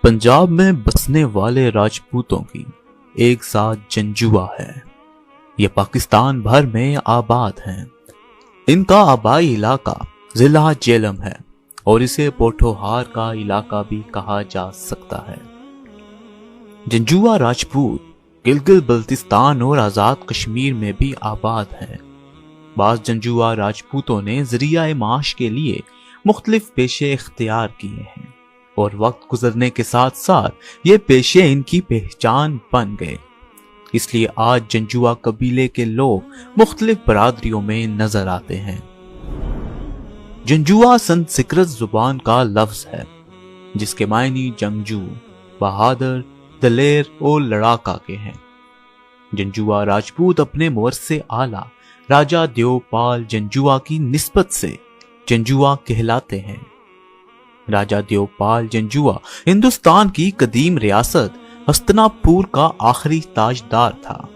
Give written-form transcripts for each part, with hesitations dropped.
पंजाब में बसने वाले राजपूतों की एक साथ जंजुआ है। ये पाकिस्तान भर में आबाद हैं। इनका आबाई इलाका जिला जेलम है और इसे पोठोहार का इलाका भी कहा जा सकता है। जंजुआ राजपूत गिलगित बल्तिस्तान और आज़ाद कश्मीर में भी आबाद हैं। बाज़ जंजुआ राजपूतों ने ज़रिया माश के लिए मुख्तलिफ पेशे इख्तियार किए हैं और वक्त गुजरने के साथ साथ ये पेशे इनकी पहचान बन गए। इसलिए आज जंजुआ कबीले के लोग मुख्तलिफ बरादरियों में नजर आते हैं। जंजुआ संस्कृत जुबान का लफ्ज है जिसके मायने जंगजू, बहादुर, दलेर और लड़ाका के हैं। जंजुआ राजपूत अपने मुवर्से आला राजा देवपाल जंजुआ की निस्बत से जंजुआ कहलाते हैं। राजा देवपाल जंजुआ हिंदुस्तान की कदीम रियासत हस्तिनापुर का आखिरी ताजदार था।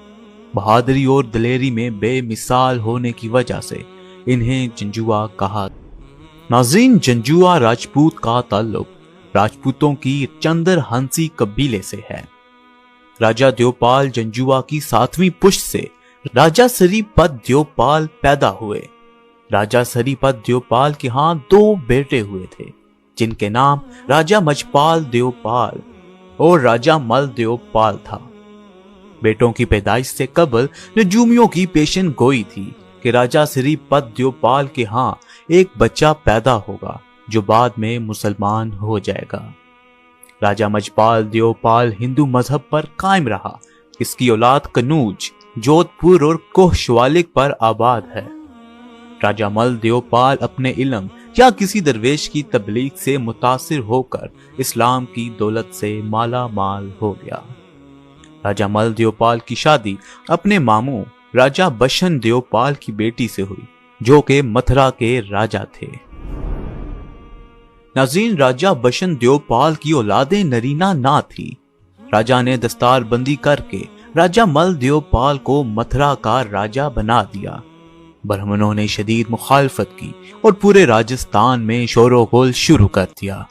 बहादुरी और दलेरी में बेमिसाल होने की वजह से इन्हें जंजुआ कहा। नाज़रीन, जंजुआ राजपूत का ताल्लुक राजपूतों की चंदर हंसी कबीले से है। राजा देवपाल जंजुआ की 7वीं पुश्त से राजा सरीपत देवपाल पैदा हुए। राजा सरीपत देवपाल के यहाँ 2 बेटे हुए थे जिनके नाम राजा मजपाल देवपाल और राजा मल देवपाल था। बेटों की पैदाइश से कबल नजूमियों की पेशन गोई थी कि राजा सरीपत देवपाल के यहाँ एक बच्चा पैदा होगा जो बाद में मुसलमान हो जाएगा। राजा मजपाल देवपाल हिंदू मजहब पर कायम रहा। इसकी औलाद कनूज, जोधपुर और कोहशवालिक पर आबाद है। राजा मल देवपाल अपने इल्म या किसी दरवेश की तबलीग से मुतासिर होकर इस्लाम की दौलत से माला माल हो गया। राजा मल देवपाल की शादी अपने मामू राजा बशन देवपाल की बेटी से हुई जो कि मथुरा के राजा थे। नाज़रीन, राजा बशन देवपाल की औलादे नरीना ना थी। राजा ने दस्तारबंदी करके राजा मल देवपाल को मथुरा का राजा बना दिया। ब्राह्मणों ने शदीद मुखालफत की और पूरे राजस्थान में शोर-ओ-गुल शुरू कर दिया।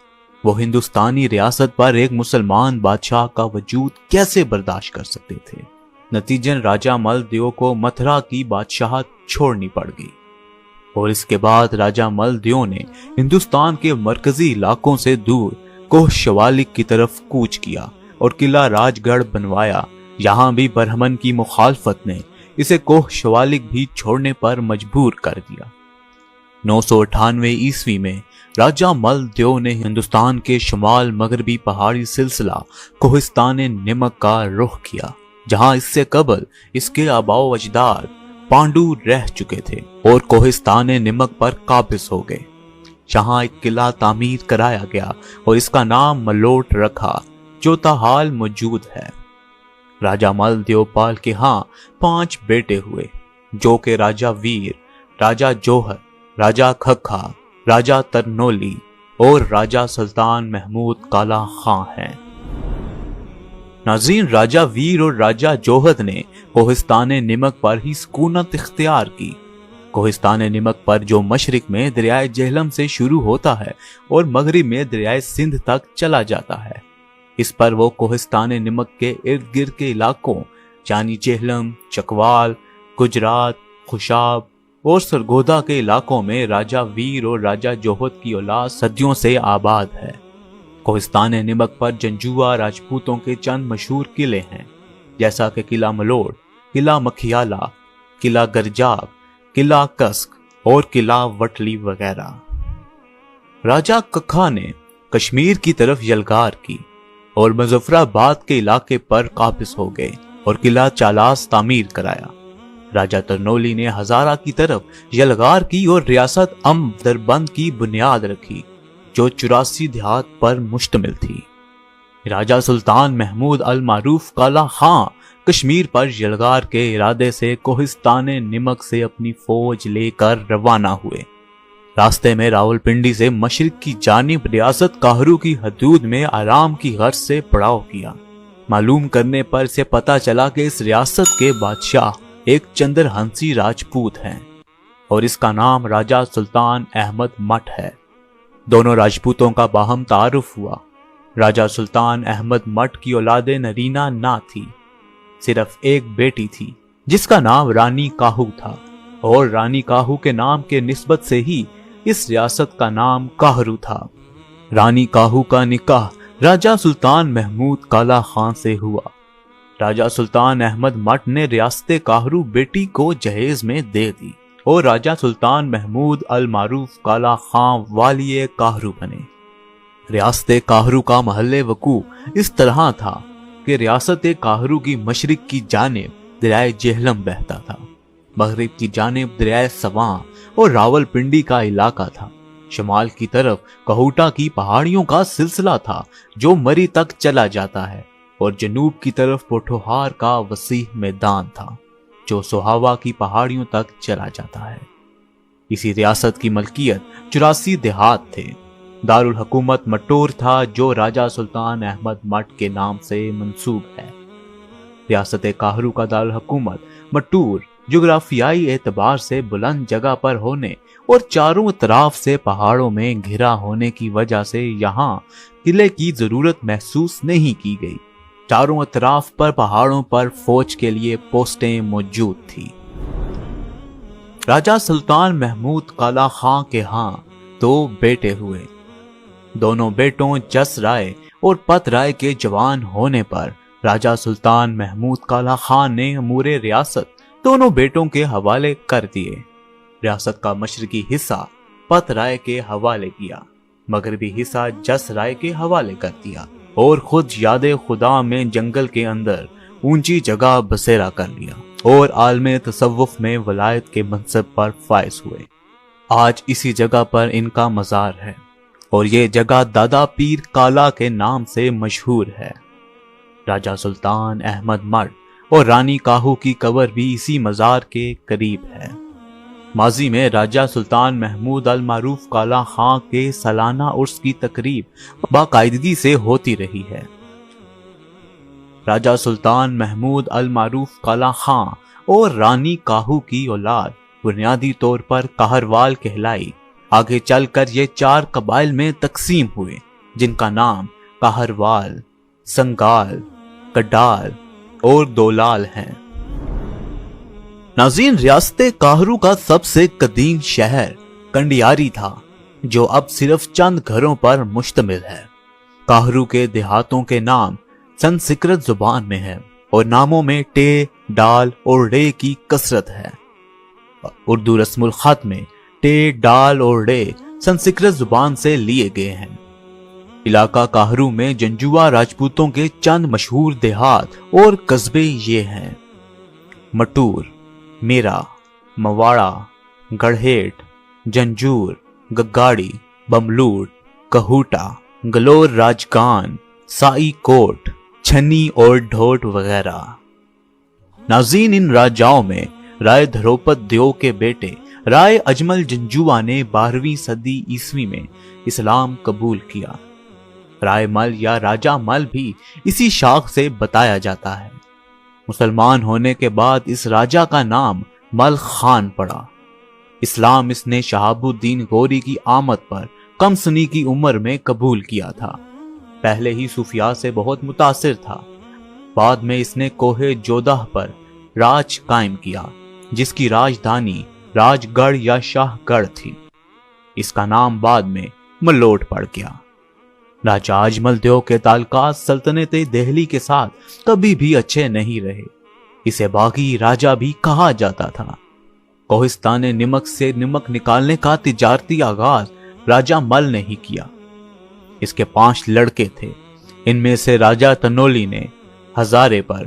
वो हिंदुस्तानी रियासत पर एक मुसलमान बादशाह का वजूद कैसे बर्दाश्त कर सकते थे। नतीजन राजा मलदेव को मथुरा की बादशाहत छोड़नी पड़ गई और इसके बाद राजा मलदेव ने हिंदुस्तान के मरकजी इलाकों से दूर कोहशवालिक की तरफ कूच किया और किला राजगढ़ बनवाया। यहाँ भी ब्राह्मण की मुखालफत ने इसे कोहशवालिक भी छोड़ने पर मजबूर कर दिया। 998 ईस्वी में राजा मलदेव ने हिंदुस्तान के शुमाल मगरबी पहाड़ी सिलसिला कोहिस्तान निमक का रुख किया जहां इससे कबल इसके आबाओ अजदाद पांडु रह चुके थे और कोहिस्तान निमक पर काबिज हो गए। जहां एक किला तामीर कराया गया और इसका नाम मलोट रखा जो ताहाल मौजूद है। राजा मल देवपाल के यहाँ 5 बेटे हुए जो कि राजा वीर, राजा जोहर, राजा खखा, राजा तरनोली और राजा सुल्तान महमूद काला खां हैं। नाज़रीन, राजा वीर और राजा जोहर ने कोहिस्तान निमक पर ही सुकूनत इख्तियार की। कोहिस्तान निमक पर जो मशरिक में दरियाए जेहलम से शुरू होता है और मगरिब में दरियाए सिंध तक चला जाता है, इस पर वो कोहिस्तान निमक के इर्द गिर्द के इलाकों यानी जेहलम, चकवाल, गुजरात, खुशाब और सरगोदा के इलाकों में राजा वीर और राजा जोहर की औलाद सदियों से आबाद है। कोहिस्तान निमक पर जंजुआ राजपूतों के चंद मशहूर किले हैं जैसा कि किला मलोट, किला मखियाला, किला गरजाब, किला कस्क और किला वटली वगैरह। राजा कखा ने कश्मीर की तरफ यलगार की और मुजफ्फराबाद के इलाके पर काबिज हो गए और किला चालास तामीर कराया। राजा तरनोली ने हजारा की तरफ यलगार की और रियासत दरबंद की बुनियाद रखी जो 84 देहात पर मुश्तमिल थी। राजा सुल्तान महमूद अल मारूफ काला खां कश्मीर पर यलगार के इरादे से कोहिस्तान निमक से अपनी फौज लेकर रवाना हुए। रास्ते में रावलपिंडी से मशरिक की जानिब रियासत काहरू की हदूद में आराम की गर्ज से पड़ाव किया। मालूम करने पर से पता चला कि इस रियासत के बादशाह एक चंदर हंसी राजपूत हैं और इसका नाम राजा सुल्तान अहमद मठ है। दोनों राजपूतों का बाहम तारुफ हुआ। راجہ سلطان احمد مٹ کی اولاد نرینہ نہ تھی، صرف ایک بیٹی تھی جس کا نام رانی کاہو تھا، اور رانی کاہو کے نام کے نسبت سے ہی اس ریاست کا نام کاہرو تھا۔ رانی کاہو کا نکاح راجہ سلطان محمود کالا خان سے ہوا۔ راجہ سلطان احمد مٹ نے ریاست کاہرو بیٹی کو جہیز میں دے دی اور راجہ سلطان محمود المعروف کالا خان والی کاہرو بنے۔ ریاست کاہرو کا محل وقوع اس طرح تھا کہ ریاست کاہرو کی مشرق کی جانب دریائے جہلم بہتا تھا، مغرب کی جانب دریائے سواں اور راول پنڈی کا علاقہ تھا، شمال کی طرف کہوٹا کی پہاڑیوں کا سلسلہ تھا جو مری تک چلا جاتا ہے، اور جنوب کی طرف پوٹھوہار کا وسیع میدان تھا جو سوہاوا کی پہاڑیوں تک چلا جاتا ہے۔ اسی ریاست کی ملکیت 84 دیہات تھے۔ دارالحکومت مٹور تھا جو راجہ سلطان احمد مٹ کے نام سے منسوب ہے۔ ریاست کاہرو کا دارالحکومت مٹور جغرافیائی اعتبار سے بلند جگہ پر ہونے اور چاروں طرف سے پہاڑوں میں گھرا ہونے کی وجہ سے یہاں قلعے کی ضرورت محسوس نہیں کی گئی۔ چاروں اطراف پر پہاڑوں پر فوج کے لیے پوسٹیں موجود تھی۔ راجہ سلطان محمود کالا خان کے ہاں 2 بیٹے ہوئے۔ دونوں بیٹوں جس رائے اور پت رائے کے جوان ہونے پر راجہ سلطان محمود کالا خان نے امور ریاست دونوں بیٹوں کے حوالے کر دیے۔ ریاست کا مشرقی حصہ پت رائے کے حوالے کیا، مغربی حصہ جس رائے کے حوالے کر دیا، اور خود یاد خدا میں جنگل کے اندر اونچی جگہ بسیرا کر لیا، اور عالم تصوف میں ولایت کے منصب پر فائز ہوئے۔ آج اسی جگہ پر ان کا مزار ہے، اور یہ جگہ دادا پیر کالا کے نام سے مشہور ہے۔ راجہ سلطان احمد مٹ اور رانی کاہو کی قبر بھی اسی مزار کے قریب ہے۔ ماضی میں راجہ سلطان محمود المعروف کالا خان کے سالانہ عرس کی تقریب باقاعدگی سے ہوتی رہی ہے۔ راجہ سلطان محمود المعروف کالا خان اور رانی کاہو کی اولاد بنیادی طور پر کاہروال کہلائی۔ آگے چل کر یہ 4 قبائل میں تقسیم ہوئے جن کا نام کاہروال، سنگال، کڈال اور دولال ہیں۔ ناظرین، ریاست کاہرو کا سب سے قدیم شہر کنڈیاری تھا جو اب صرف چند گھروں پر مشتمل ہے۔ کاہرو کے دیہاتوں کے نام سنسکرت زبان میں ہیں اور ناموں میں ٹے، ڈال اور ڑے کی کثرت ہے۔ اردو رسم الخط میں ٹے، ڈال اور ڑے سنسکرت زبان سے لیے گئے ہیں۔ علاقہ کاہرو میں جنجوا راجپوتوں کے چند مشہور دیہات اور قصبے یہ ہیں: مٹور، میرا، مواڑا، گڑھیٹ، جنجور، گگاڑی، بملوٹ، کہوٹا، گلور راجگان، سائی کوٹ، چھنی اور ڈھوٹ وغیرہ۔ ناظرین، ان راجاؤں میں رائے دھروپد دیو کے بیٹے رائے اجمل جنجوا نے 12ویں صدی عیسوی میں اسلام قبول کیا۔ رائے مل یا راجہ مل بھی اسی شاخ سے بتایا جاتا ہے۔ مسلمان ہونے کے بعد اس راجہ کا نام مل خان پڑا۔ اسلام اس نے شہاب الدین غوری کی آمد پر کم سنی کی عمر میں قبول کیا تھا۔ پہلے ہی صوفیاء سے بہت متاثر تھا۔ بعد میں اس نے کوہ جودہ پر راج قائم کیا جس کی راجدھانی راج گڑھ یا شاہ گڑھ تھی۔ اس کا نام بعد میں ملوٹ پڑ گیا۔ راجہ اجمل دیو کے تعلقات سلطنت دہلی کے ساتھ کبھی بھی اچھے نہیں رہے۔ اسے باغی راجہ بھی کہا جاتا تھا۔ کوہستان نمک سے نمک نکالنے کا تجارتی آغاز راجہ مل نے ہی کیا۔ اس کے 5 لڑکے تھے۔ ان میں سے راجہ تنولی نے ہزارے پر،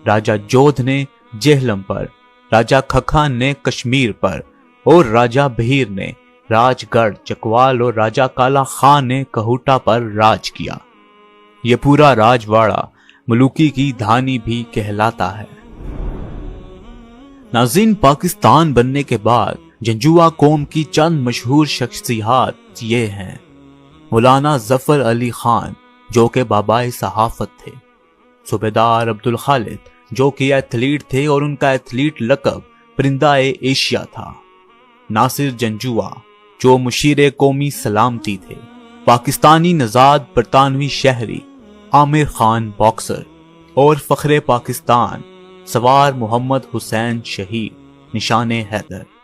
راجہ جودھ نے جہلم پر، راجہ کھکھان نے کشمیر پر اور راجہ بہیر نے راج گڑھ چکوال اور راجہ کالا خان نے کہوٹا پر راج کیا۔ یہ پورا راجواڑہ ملوکی کی دھانی بھی کہلاتا ہے۔ ناظرین، پاکستان بننے کے بعد جنجوا قوم کی چند مشہور شخصیات یہ ہیں: مولانا ظفر علی خان جو کہ بابائے صحافت تھے، صوبیدار عبدالخالق جو کہ ایتھلیٹ تھے اور ان کا ایتھلیٹ لقب پرندہ ایشیا تھا، ناصر جنجوا جو مشیر قومی سلامتی تھے، پاکستانی نژاد برطانوی شہری عامر خان باکسر اور فخر پاکستان سوار محمد حسین شہید نشان حیدر۔